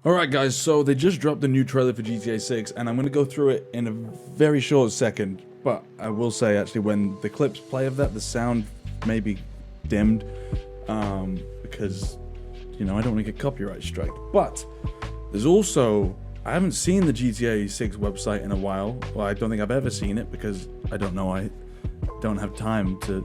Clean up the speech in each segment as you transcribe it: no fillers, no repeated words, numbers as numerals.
Alright guys, so they just dropped the new trailer for GTA 6 and I'm going to go through it in a very short second, but I will say actually when the clips play of that, the sound may be dimmed, because, you know, I don't want to get copyright strike. But there's also, I haven't seen the GTA 6 website in a while. Well, I don't think I've ever seen it because I don't know, I don't have time to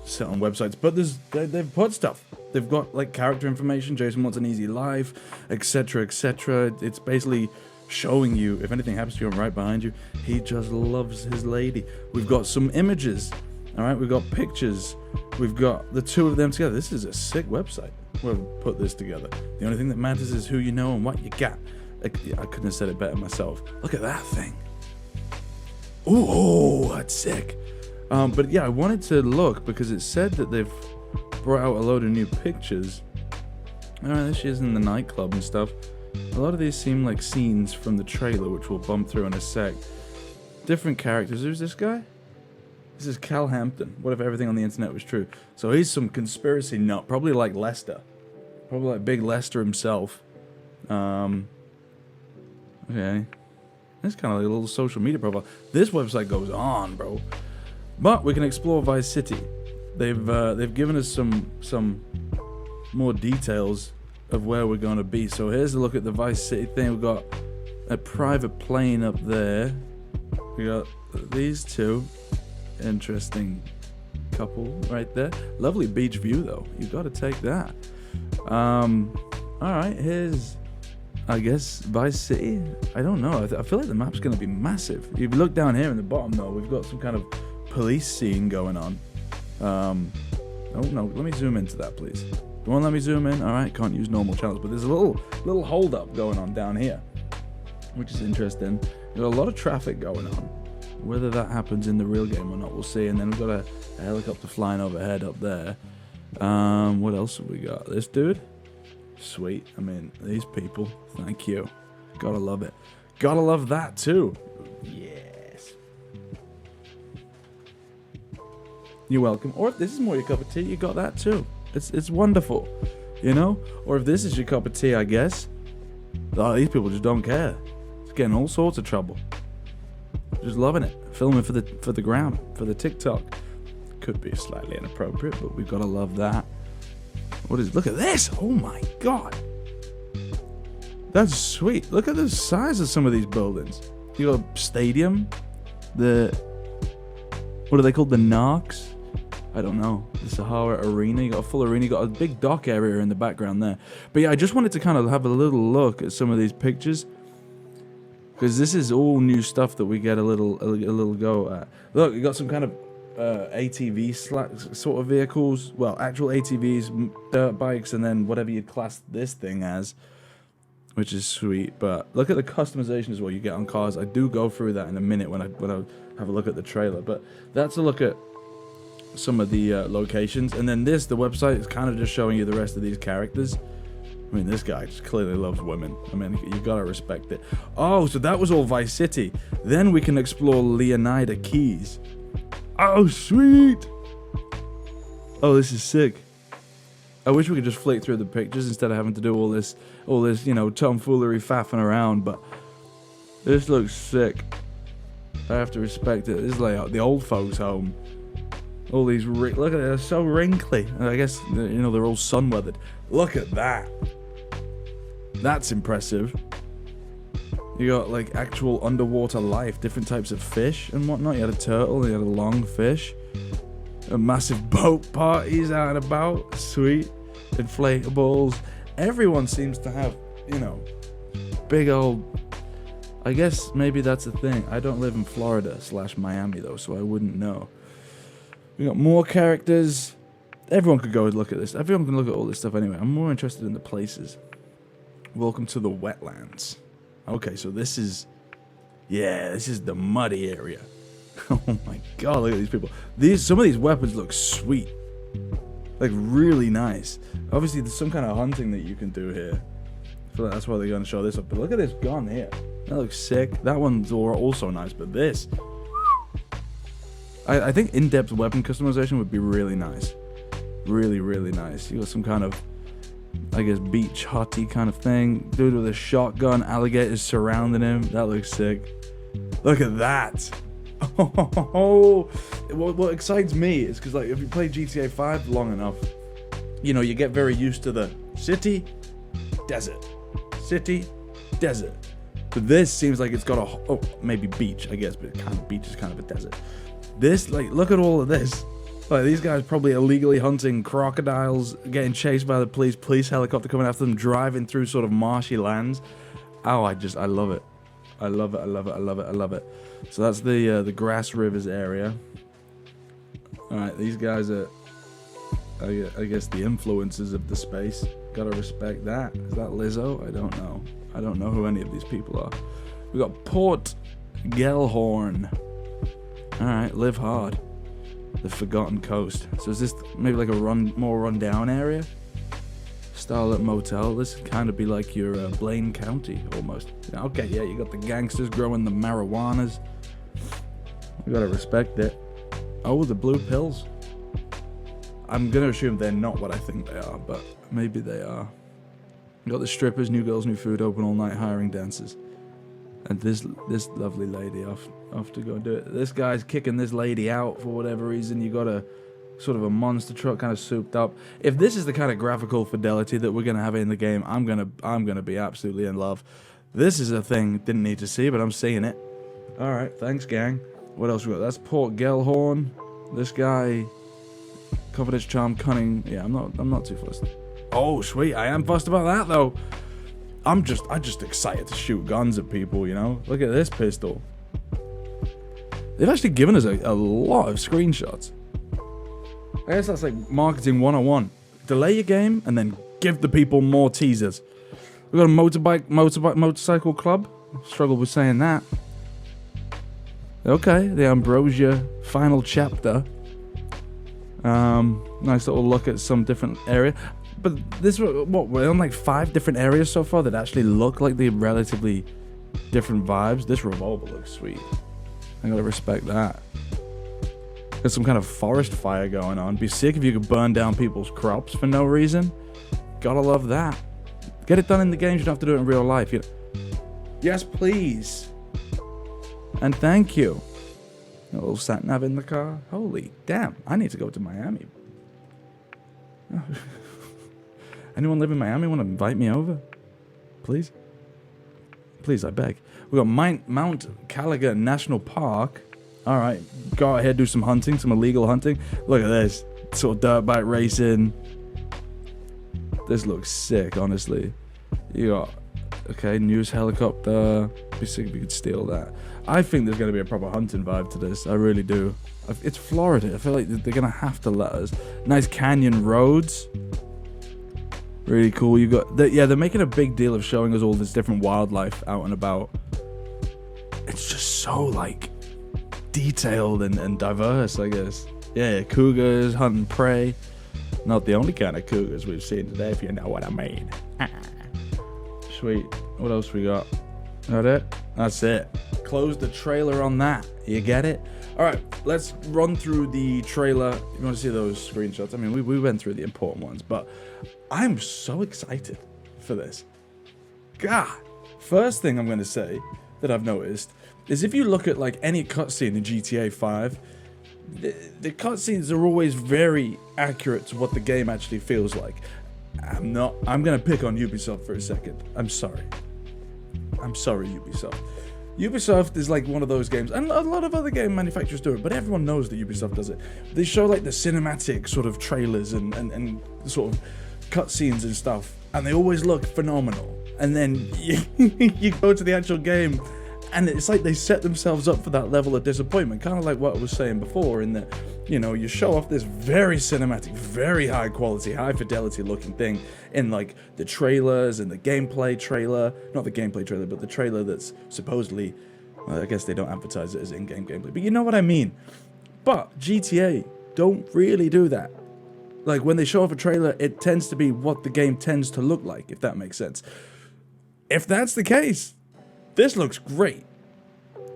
sit on websites, but they've put stuff. They've got like character information, Jason wants an easy life, etc, etc. It's basically showing you if anything happens to you right behind you, he just loves his lady. We've got some images, all right, we've got pictures, we've got the two of them together. This is a sick website. We'll put this together. The only thing that matters is who you know and what you got. I couldn't have said it better myself. Look at that thing. Oh, that's sick. But yeah, I wanted to look because it said that they've brought out a load of new pictures. Alright, there she is in the nightclub and stuff. A lot of these seem like scenes from the trailer, which we'll bump through in a sec. Different characters. Who's this guy? This is Cal Hampton. What if everything on the internet was true? So he's some conspiracy nut, probably like Lester. Probably like Big Lester himself. Okay. It's kind of like a little social media profile. This website goes on, bro. But we can explore Vice City. They've given us some more details of where we're going to be. So here's a look at the Vice City thing. We've got a private plane up there. We got these two. Interesting couple right there. Lovely beach view though. You got to take that. Alright, here's, I guess, Vice City. I don't know. I feel like the map's going to be massive. If you look down here in the bottom though, we've got some kind of police scene going on. Oh no, let me zoom into that please. You won't let me zoom in? Alright, can't use normal channels, but there's a little hold up going on down here, which is interesting. There's a lot of traffic going on. Whether that happens in the real game or not, we'll see. And then we've got a helicopter flying overhead up there. What else have we got? This dude? Sweet. I mean, these people. Thank you. Gotta love it. Gotta love that too. Yes. You're welcome. Or if this is more your cup of tea, you got that too. It's wonderful, you know? Or if this is your cup of tea, I guess. Oh, these people just don't care. It's getting all sorts of trouble. Just loving it. Filming for the gram, for the TikTok. Could be slightly inappropriate, but we've got to love that. Look at this! Oh my god! That's sweet. Look at the size of some of these buildings. You got a stadium. What are they called? The Narcs? I don't know. The Sahara Arena. You got a full arena. You got a big dock area in the background there. But yeah, I just wanted to kind of have a little look at some of these pictures, because this is all new stuff that we get a little go at. Look, you got some kind of ATV sort of vehicles. Well, actual ATVs, dirt bikes, and then whatever you'd class this thing as, which is sweet. But look at the customization as well you get on cars. I do go through that in a minute when I have a look at the trailer. But that's a look at some of the locations. And then the website is kind of just showing you the rest of these characters. I mean, this guy just clearly loves women. I mean, you gotta respect it. Oh, so that was all Vice City. Then we can explore Leonida Keys. Oh, sweet. Oh, this is sick. I wish we could just flick through the pictures instead of having to do all this, you know, tomfoolery faffing around. But this looks sick. I have to respect it. This is like the old folks' home. All these, look at it, they're so wrinkly. I guess, you know, they're all sun-weathered. Look at that. That's impressive. You got like actual underwater life, different types of fish and whatnot. You had a turtle, you had a longfish, a massive boat parties out and about. Sweet. Inflatables. Everyone seems to have, you know, big old, I guess maybe that's the thing. I don't live in Florida / Miami though, so I wouldn't know. We got more characters. Everyone could go and look at this. Everyone can look at all this stuff anyway. I'm more interested in the places. Welcome to the wetlands. Okay, so this is the muddy area. Oh my god, look at these people. Some of these weapons look sweet. Like really nice. Obviously there's some kind of hunting that you can do here. I feel like that's why they're going to show this up. But look at this gun here. That looks sick. That one's also nice, but this, I think in-depth weapon customization would be really nice. Really, really nice. You got some kind of I guess, beach hottie kind of thing. Dude with a shotgun, alligators surrounding him. That looks sick. Look at that. Oh, what excites me is because, like, if you play GTA 5 long enough, you know, you get very used to the city, desert, city, desert. But this seems like it's got a, maybe beach, I guess, but kind of beach is kind of a desert. This, like, look at all of this. Like, these guys probably illegally hunting crocodiles, getting chased by the police helicopter coming after them, driving through sort of marshy lands. Oh, I love it. I love it. So that's the Grass Rivers area. Alright, these guys are, I guess, the influences of the space. Gotta respect that. Is that Lizzo? I don't know. I don't know who any of these people are. We got Port Gellhorn. Alright, live hard. The Forgotten Coast. So is this maybe like a more run-down area? Starlit Motel. This would kind of be like your Blaine County, almost. Okay, yeah, you got the gangsters growing the marijuanas. You gotta respect it. Oh, the blue pills. I'm gonna assume they're not what I think they are, but maybe they are. You got the strippers, new girls, new food, open all night, hiring dancers. And this lovely lady off to go do it. This guy's kicking this lady out for whatever reason. You got a sort of a monster truck, kind of souped up. If this is the kind of graphical fidelity that we're gonna have in the game, I'm gonna be absolutely in love. This is a thing didn't need to see, but I'm seeing it. All right, thanks, gang. What else we got? That's Port Gellhorn. This guy, confidence, charm, cunning. Yeah, I'm not too fussed. Oh, sweet. I am fussed about that though. I'm just excited to shoot guns at people, you know? Look at this pistol. They've actually given us a lot of screenshots. I guess that's like marketing 101. Delay your game and then give the people more teasers. We've got a motorcycle club. Struggled with saying that. Okay, the Ambrosia final chapter. Nice little look at some different area. But this, we're on like 5 different areas so far that actually look like the relatively different vibes. This revolver looks sweet. I gotta respect that. There's some kind of forest fire going on. Be sick if you could burn down people's crops for no reason. Gotta love that. Get it done in the game, you don't have to do it in real life. Yes, please. And thank you. A little sat nav in the car. Holy damn, I need to go to Miami. Anyone live in Miami want to invite me over? Please? Please, I beg. We got Mount Caliga National Park. Alright, go ahead, do some hunting, some illegal hunting. Look at this. Sort of dirt bike racing. This looks sick, honestly. You got, okay, news helicopter. Be sick if you could steal that. I think there's going to be a proper hunting vibe to this. I really do. It's Florida. I feel like they're going to have to let us. Nice canyon roads. Really cool. You got, they're making a big deal of showing us all this different wildlife out and about. It's just so, like, detailed and diverse, I guess. Yeah, cougars, hunting prey. Not the only kind of cougars we've seen today, if you know what I mean. Sweet. What else we got? That it? That's it. Close the trailer on that. You get it? Alright, let's run through the trailer. You want to see those screenshots? I mean, we went through the important ones, but I'm so excited for this. God. First thing I'm going to say that I've noticed is if you look at like any cutscene in GTA 5, the cutscenes are always very accurate to what the game actually feels like. I'm going to pick on Ubisoft for a second. I'm sorry, Ubisoft. Ubisoft is like one of those games, and a lot of other game manufacturers do it, but everyone knows that Ubisoft does it. They show like the cinematic sort of trailers and sort of cutscenes and stuff, and they always look phenomenal. And then you go to the actual game, and it's like they set themselves up for that level of disappointment, kind of like what I was saying before, in that, you know, you show off this very cinematic, very high quality, high fidelity looking thing in like the trailers and the gameplay trailer, not the gameplay trailer, but the trailer that's supposedly, well, I guess they don't advertise it as in-game gameplay, but you know what I mean. But GTA don't really do that. Like when they show off a trailer, it tends to be what the game tends to look like, if that makes sense. If that's the case, this looks great.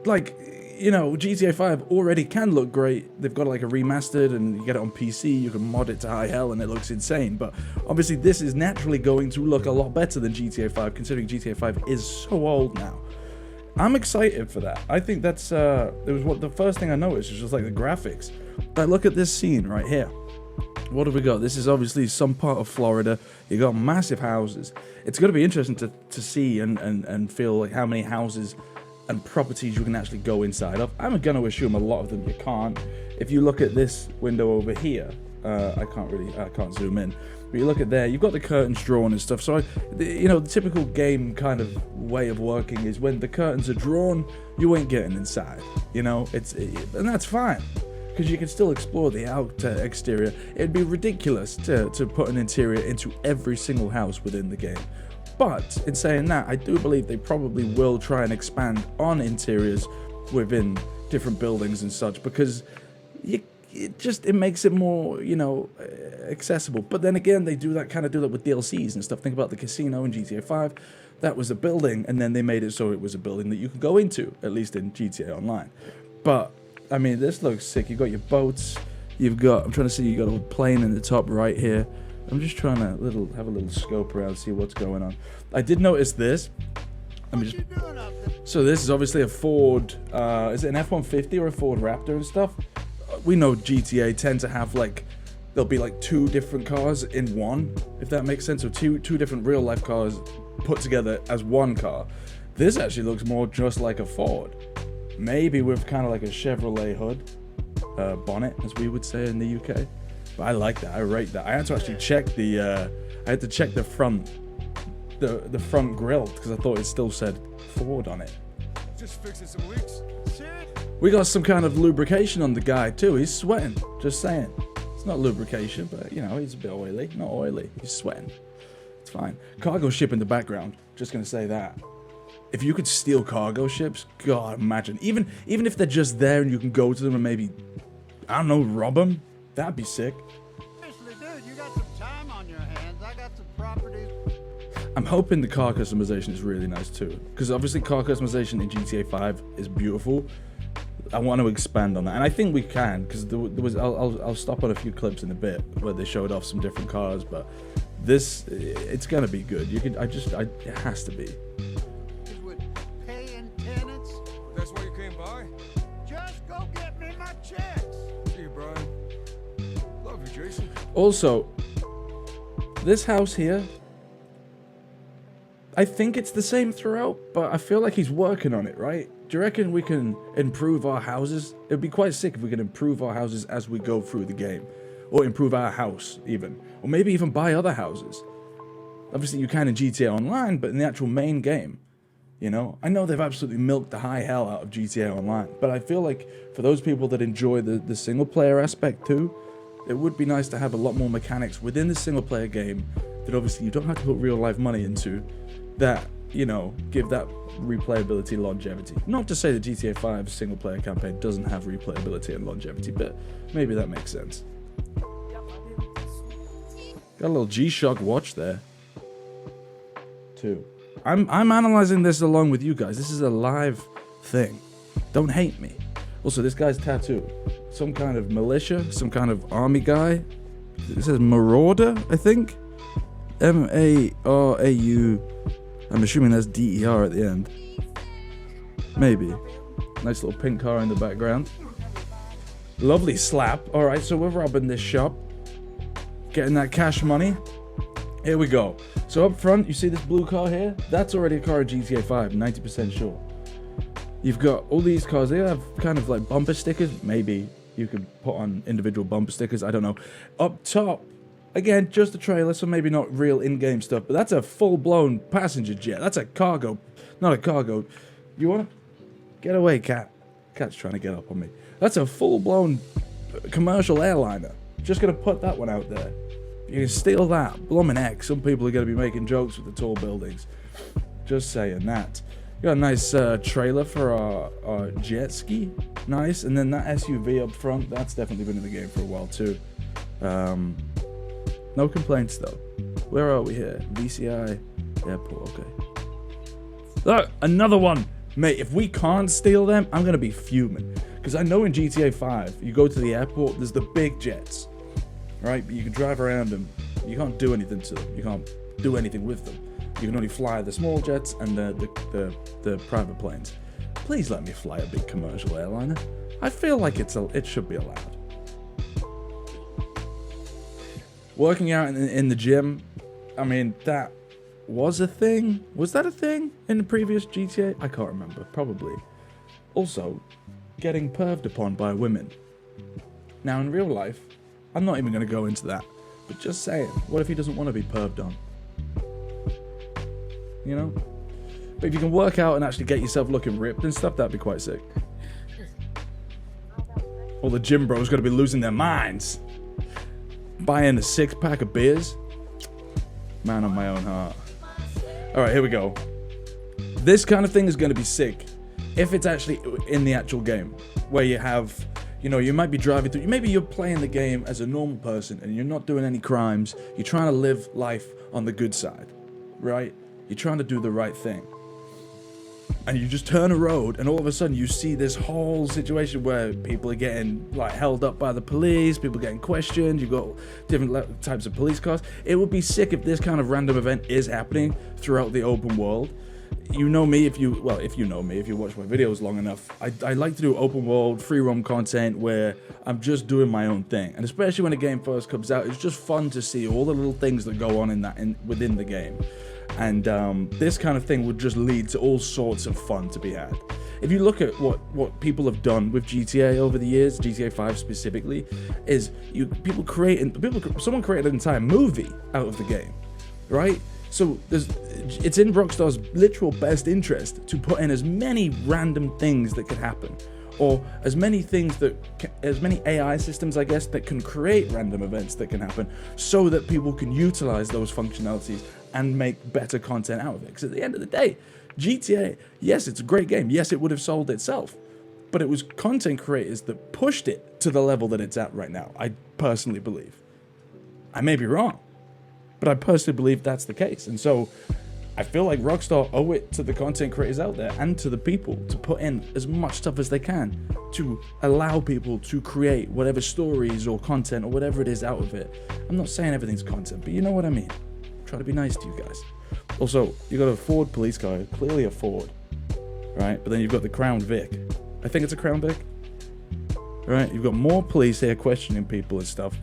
Like, you know, GTA 5 already can look great. They've got like a remastered, and you get it on PC, you can mod it to high hell, and it looks insane. But obviously this is naturally going to look a lot better than GTA 5, considering GTA 5 is so old now. I'm excited for that. I think that's, it was what the first thing I noticed was just like the graphics. But look at this scene right here. What have we got? This is obviously some part of Florida. You got massive houses. It's going to be interesting to see and feel like how many houses and properties you can actually go inside of. I'm going to assume a lot of them you can't. If you look at this window over here, I can't zoom in. But you look at there, you've got the curtains drawn and stuff. So, you know, the typical game kind of way of working is when the curtains are drawn, you ain't getting inside. You know, and that's fine, because you can still explore the outer exterior. It'd be ridiculous to put an interior into every single house within the game. But in saying that, I do believe they probably will try and expand on interiors within different buildings and such, because it makes it more, you know, accessible. But then again, they do that with DLCs and stuff. Think about the casino in GTA 5. That was a building, and then they made it so it was a building that you could go into, at least in GTA Online. But I mean, this looks sick. You've got your boats. I'm trying to see, you got a plane in the top right here. I'm just trying to have a little scope around, see what's going on. I did notice this. So this is obviously a Ford, is it an F-150 or a Ford Raptor and stuff? We know GTA tend to have there'll be like two different cars in one, if that makes sense. So two different real life cars put together as one car. This actually looks more just like a Ford. Maybe with kind of like a Chevrolet hood, bonnet, as we would say in the UK. But I like that. I rate that. I had to actually check the front, the front grille, because I thought it still said Ford on it. Just fixing some leaks. We got some kind of lubrication on the guy too. He's sweating. Just saying. It's not lubrication, but you know, he's a bit oily. Not oily. He's sweating. It's fine. Cargo ship in the background. Just gonna say that. If you could steal cargo ships, God, imagine. Even if they're just there and you can go to them and maybe, I don't know, rob them. That'd be sick. Seriously, dude, you got some time on your hands. I got some properties. I'm hoping the car customization is really nice too, because obviously car customization in GTA 5 is beautiful. I want to expand on that, and I think we can, because there was. I'll stop on a few clips in a bit where they showed off some different cars, but it's gonna be good. It has to be. With paying tenants. That's why you came by? Just go get me my checks. See you, Brian. Love you, Jason. Also, this house here, I think it's the same throughout, but I feel like he's working on it, right? Do you reckon we can improve our houses? It'd be quite sick if we could improve our houses as we go through the game. Or improve our house, even. Or maybe even buy other houses. Obviously, you can in GTA Online, but in the actual main game, you know? I know they've absolutely milked the high hell out of GTA Online, but I feel like for those people that enjoy the single-player aspect too, it would be nice to have a lot more mechanics within the single-player game that obviously you don't have to put real-life money into, that, you know, give that replayability longevity. Not to say that GTA 5 single player campaign doesn't have replayability and longevity, but maybe that makes sense. Got a little G-Shock watch there too. I'm analyzing this along with you guys. This is a live thing. Don't hate me. Also, this guy's tattoo, some kind of militia, some kind of army guy. It says Marauder, I think. M-A-R-A-U. I'm assuming that's D-E-R at the end. Maybe. Nice little pink car in the background. Lovely slap. Alright, so we're robbing this shop. Getting that cash money. Here we go. So up front, you see this blue car here? That's already a car in GTA 5, 90% sure. You've got all these cars. They have kind of like bumper stickers. Maybe you could put on individual bumper stickers. I don't know. Up top, again, just a trailer, so maybe not real in-game stuff, but that's a full-blown passenger jet. That's a cargo, not a cargo. You want to get away, cat? Cat's trying to get up on me. That's a full-blown commercial airliner. Just gonna put that one out there. You can steal that. Bloomin' heck, some people are gonna be making jokes with the tall buildings. Just saying that. Got a nice trailer for our jet ski. Nice. And then that SUV up front, that's definitely been in the game for a while too. No complaints though. Where are we here? VCI Airport, okay. Look, another one. Mate, if we can't steal them, I'm gonna be fuming. Because I know in GTA 5, you go to the airport, there's the big jets, right? But you can drive around them. You can't do anything to them. You can't do anything with them. You can only fly the small jets and the private planes. Please let me fly a big commercial airliner. I feel like it should be allowed. Working out in the gym, I mean, that was a thing. Was that a thing in the previous GTA? I can't remember. Probably. Also, getting perved upon by women. Now, in real life, I'm not even going to go into that. But just saying, what if he doesn't want to be perved on? You know? But if you can work out and actually get yourself looking ripped and stuff, that'd be quite sick. All the gym bros gotta be losing their minds. Buying a 6-pack of beers. Man on my own heart. Alright, here we go. This kind of thing is gonna be sick if it's actually in the actual game. Where you have, you know, you might be driving through, maybe you're playing the game as a normal person and you're not doing any crimes. You're trying to live life on the good side, right? You're trying to do the right thing. And you just turn a road and all of a sudden you see this whole situation where people are getting like held up by the police, people getting questioned, you've got different types of police cars. It would be sick if this kind of random event is happening throughout the open world. You know me, if you watch my videos long enough, I like to do open world, free roam content where I'm just doing my own thing. And especially when a game first comes out, it's just fun to see all the little things that go on within the game. And this kind of thing would just lead to all sorts of fun to be had. If you look at what people have done with GTA over the years, GTA 5 specifically, is someone created an entire movie out of the game, right? So it's in Rockstar's literal best interest to put in as many random things that could happen, or as many AI systems, I guess, that can create random events that can happen, so that people can utilize those functionalities and make better content out of it. Because at the end of the day, GTA, yes, it's a great game. Yes, it would have sold itself. But it was content creators that pushed it to the level that it's at right now, I personally believe. I may be wrong, but I personally believe that's the case. And so I feel like Rockstar owe it to the content creators out there and to the people to put in as much stuff as they can to allow people to create whatever stories or content or whatever it is out of it. I'm not saying everything's content, but you know what I mean. Try to be nice to you guys. Also, you got a Ford police car, clearly a Ford, right? But then you've got the Crown Vic. I think it's a Crown Vic, right? You've got more police here questioning people and stuff.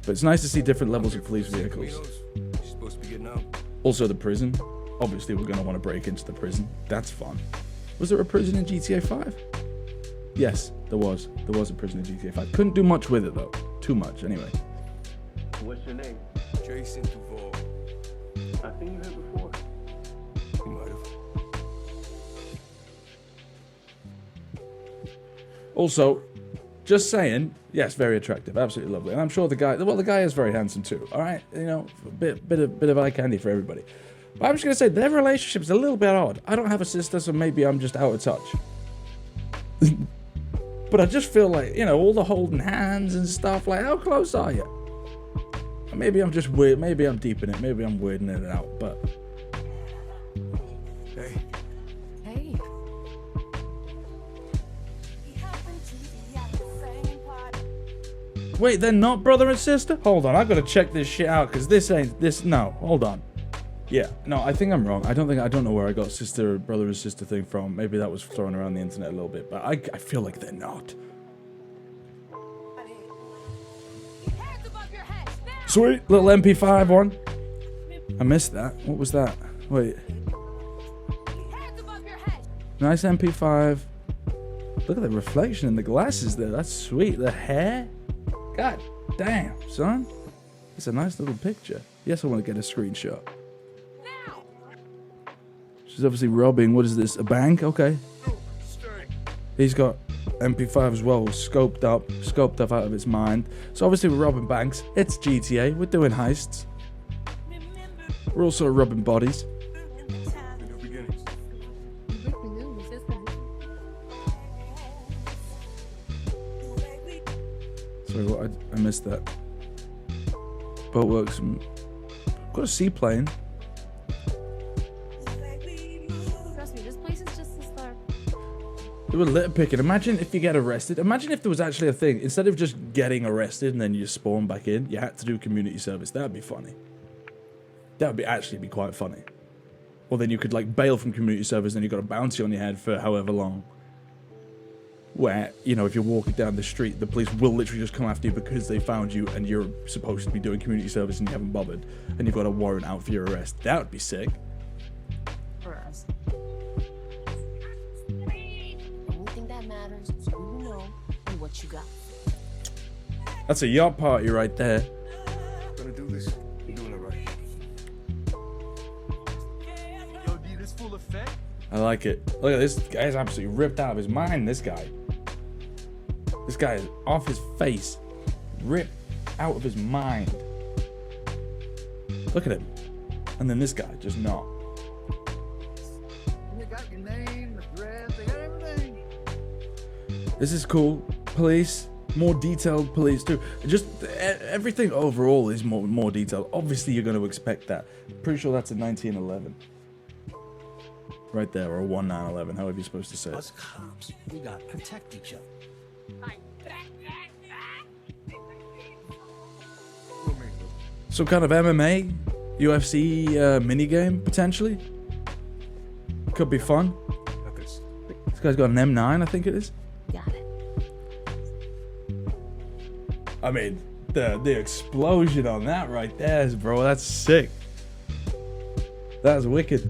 But it's nice to see different levels of police vehicles. Supposed to be getting out. Also, the prison. Obviously, we're gonna want to break into the prison. That's fun. Was there a prison in GTA 5? Yes, there was. There was a prison in GTA 5. Couldn't do much with it though. Too much, anyway. What's your name? Jason Duval. I think you heard before. You might have. Also, just saying, yes, very attractive, absolutely lovely, and I'm sure the guy is very handsome too. All right, you know, a bit of eye candy for everybody. But I'm just gonna say their relationship's a little bit odd. I don't have a sister, so maybe I'm just out of touch. But I just feel like, you know, all the holding hands and stuff. Like, how close are you? Maybe I'm just weird. Maybe I'm deep in it. Maybe I'm weirding it out. But Hey. Hey. wait, they're not brother and sister? Hold on, I gotta check this shit out because this ain't this. No, hold on. Yeah, no, I think I'm wrong. I don't know where I got brother and sister thing from. Maybe that was thrown around the internet a little bit, but I feel like they're not. Sweet little MP5 one. I missed that. What was that? Wait. Nice MP5. Look at the reflection in the glasses there. That's sweet. The hair. God damn, son. It's a nice little picture. Yes, I want to get a screenshot. She's obviously robbing. What is this? A bank? Okay. He's got MP5 as well, scoped up out of its mind. So obviously we're robbing banks. It's GTA. We're doing heists. We're also robbing bodies. New beginnings. Sorry, what? I missed that. Boat works. Got a seaplane. Trust me, this place is just the start. They were litter picking. Imagine if you get arrested. Imagine if there was actually a thing. Instead of just getting arrested and then you spawn back in, you had to do community service. That would be funny. That would actually be quite funny. Or then you could like bail from community service and you got a bounty on your head for however long. Where, you know, if you're walking down the street, the police will literally just come after you because they found you and you're supposed to be doing community service and you haven't bothered. And you've got a warrant out for your arrest. That would be sick. For us. Only thing that matters is who you know and what you got. That's a yacht party right there. Gonna do this. You're doing it right. Yo, D, this full effect? I like it. Look at this guy's absolutely ripped out of his mind, this guy. This guy is off his face. Ripped out of his mind. Look at him. And then this guy, just not. You got your name, address, they got everything. This is cool. Police. More detailed police too. Just everything overall is more detailed. Obviously you're going to expect that. Pretty sure that's a 1911. Right there, or a 1911, however you're supposed to say it. Us cops, we gotta protect each other. Some kind of MMA, UFC minigame, potentially. Could be fun. Like this. This guy's got an M9, I think it is. Got it. I mean, the explosion on that right there, bro, that's sick. That's wicked.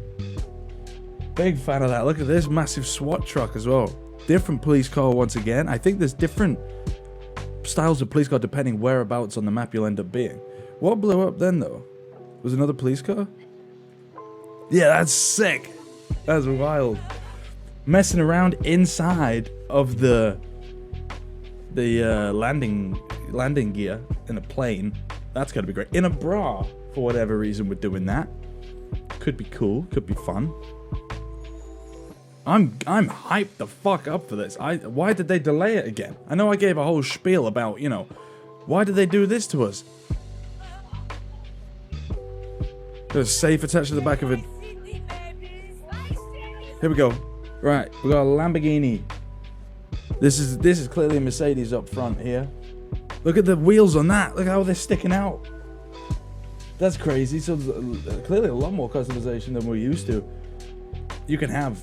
Big fan of that. Look at this massive SWAT truck as well. Different police car once again. I think there's different styles of police car depending whereabouts on the map you'll end up being. What blew up then though? Was another police car? Yeah, that's sick. That's wild. Messing around inside of the landing gear in a plane. That's gotta be great. In a bra, for whatever reason we're doing that. Could be cool. Could be fun. I'm hyped the fuck up for this. Why did they delay it again? I know I gave a whole spiel about, you know, why did they do this to us? Got a safe attached to the back of it. Here we go. Right, we got a Lamborghini. This is clearly a Mercedes up front here. Look at the wheels on that. Look how they're sticking out. That's crazy. So clearly a lot more customization than we're used to. You can have,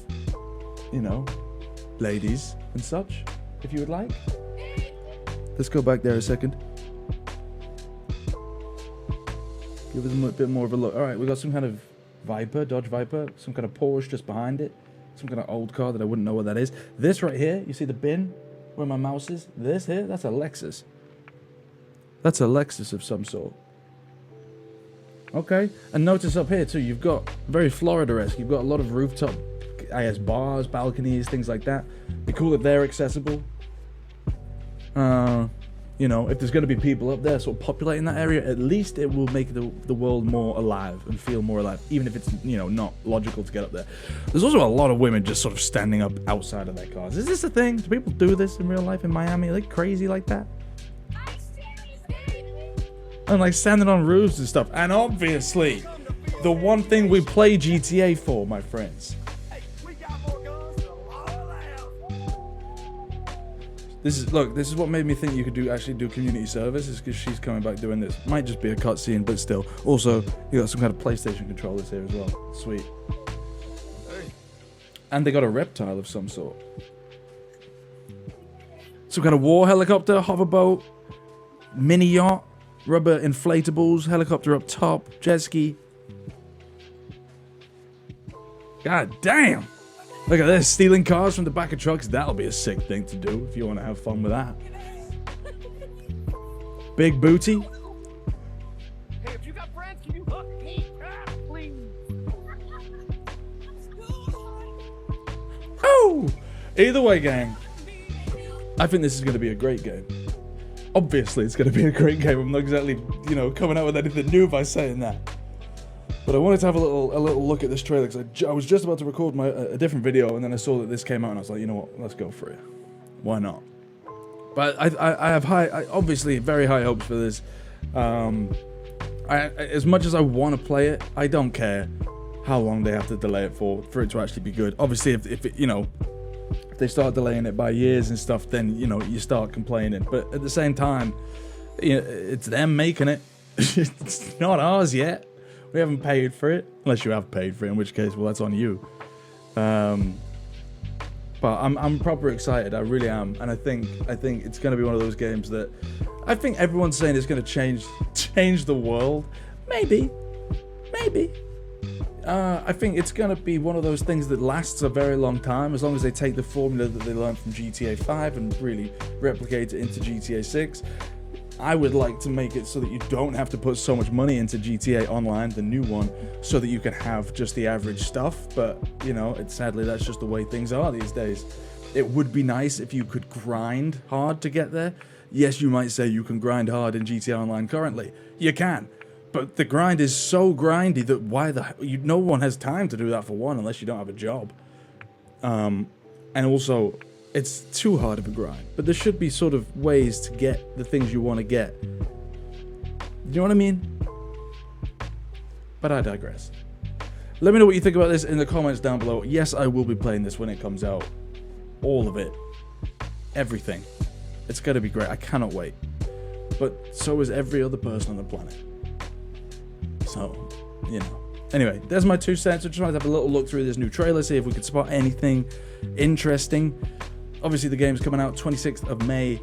you know, ladies and such, if you would like. Let's go back there a second. Give us a bit more of a look. All right, we got some kind of Viper, Dodge Viper, some kind of Porsche just behind it. Some kind of old car that I wouldn't know what that is. This right here, you see the bin where my mouse is? This here, that's a Lexus. That's a Lexus of some sort. Okay, and notice up here too, you've got very Florida-esque. You've got a lot of rooftop, I guess, bars, balconies, things like that. Be cool if they're accessible. You know, if there's going to be people up there sort of populating that area, at least it will make the world more alive and feel more alive, even if it's, you know, not logical to get up there. There's also a lot of women just sort of standing up outside of their cars. Is this a thing? Do people do this in real life in Miami? Are they crazy like that? And like standing on roofs and stuff. And obviously, the one thing we play GTA for, my friends. This is what made me think you could actually do community service, is because she's coming back doing this. Might just be a cutscene, but still. Also, you got some kind of PlayStation controllers here as well. Sweet. And they got a reptile of some sort. Some kind of war helicopter, hoverboat, mini yacht, rubber inflatables, helicopter up top, jet ski. God damn! Look at this, stealing cars from the back of trucks. That'll be a sick thing to do if you want to have fun with that. Big booty. Hey, if you got friends, can you hook me up, please? Oh! Either way, gang, I think this is going to be a great game. Obviously, it's going to be a great game. I'm not exactly, you know, coming out with anything new by saying that. But I wanted to have a little look at this trailer because I was just about to record a different video, and then I saw that this came out, and I was like, you know what, let's go for it. Why not? But I have obviously very high hopes for this. As much as I want to play it, I don't care how long they have to delay it for it to actually be good. Obviously, if it, you know, if they start delaying it by years and stuff, then, you know, you start complaining. But at the same time, you know, it's them making it. It's not ours yet. We haven't paid for it, unless you have paid for it, in which case, well, that's on you. But I'm proper excited. I really am, and I think it's going to be one of those games that I think everyone's saying it's going to change the world. Maybe. I think it's going to be one of those things that lasts a very long time, as long as they take the formula that they learned from GTA 5 and really replicate it into GTA 6. I would like to make it so that you don't have to put so much money into GTA Online, the new one, so that you can have just the average stuff. But, you know, sadly, that's just the way things are these days. It would be nice if you could grind hard to get there. Yes, you might say you can grind hard in GTA Online currently. You can. But the grind is so grindy that no one has time to do that, for one, unless you don't have a job. And also, it's too hard of a grind. But there should be sort of ways to get the things you want to get. You know what I mean? But I digress. Let me know what you think about this in the comments down below. Yes, I will be playing this when it comes out. All of it. Everything. It's going to be great. I cannot wait. But so is every other person on the planet. So, you know. Anyway, there's my 2 cents. I just wanted to have a little look through this new trailer, see if we could spot anything interesting. Obviously, the game's coming out 26th of May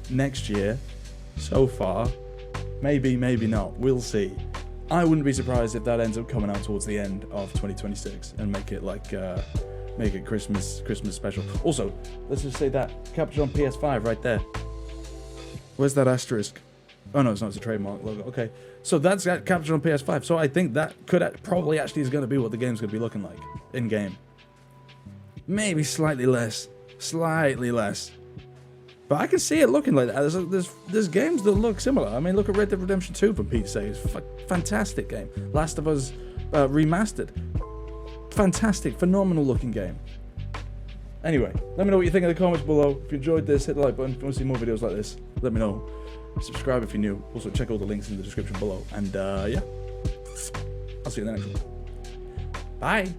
next year. So far. Maybe, maybe not. We'll see. I wouldn't be surprised if that ends up coming out towards the end of 2026 and make it like, make it Christmas special. Also, let's just say that captured on PS5 right there. Where's that asterisk? Oh no, it's not. It's a trademark logo. Okay, so that's captured on PS5. So I think that probably actually is going to be what the game's going to be looking like in game. Maybe slightly less, but I can see it looking like that. There's games that look similar. I mean, look at Red Dead Redemption 2 for Pete's sake. It's a fantastic game. Last of Us remastered. Fantastic, phenomenal looking game. Anyway, let me know what you think in the comments below. If you enjoyed this, hit the like button. If you want to see more videos like this, let me know. Subscribe if you're new. Also, check all the links in the description below. And yeah, I'll see you in the next one. Bye.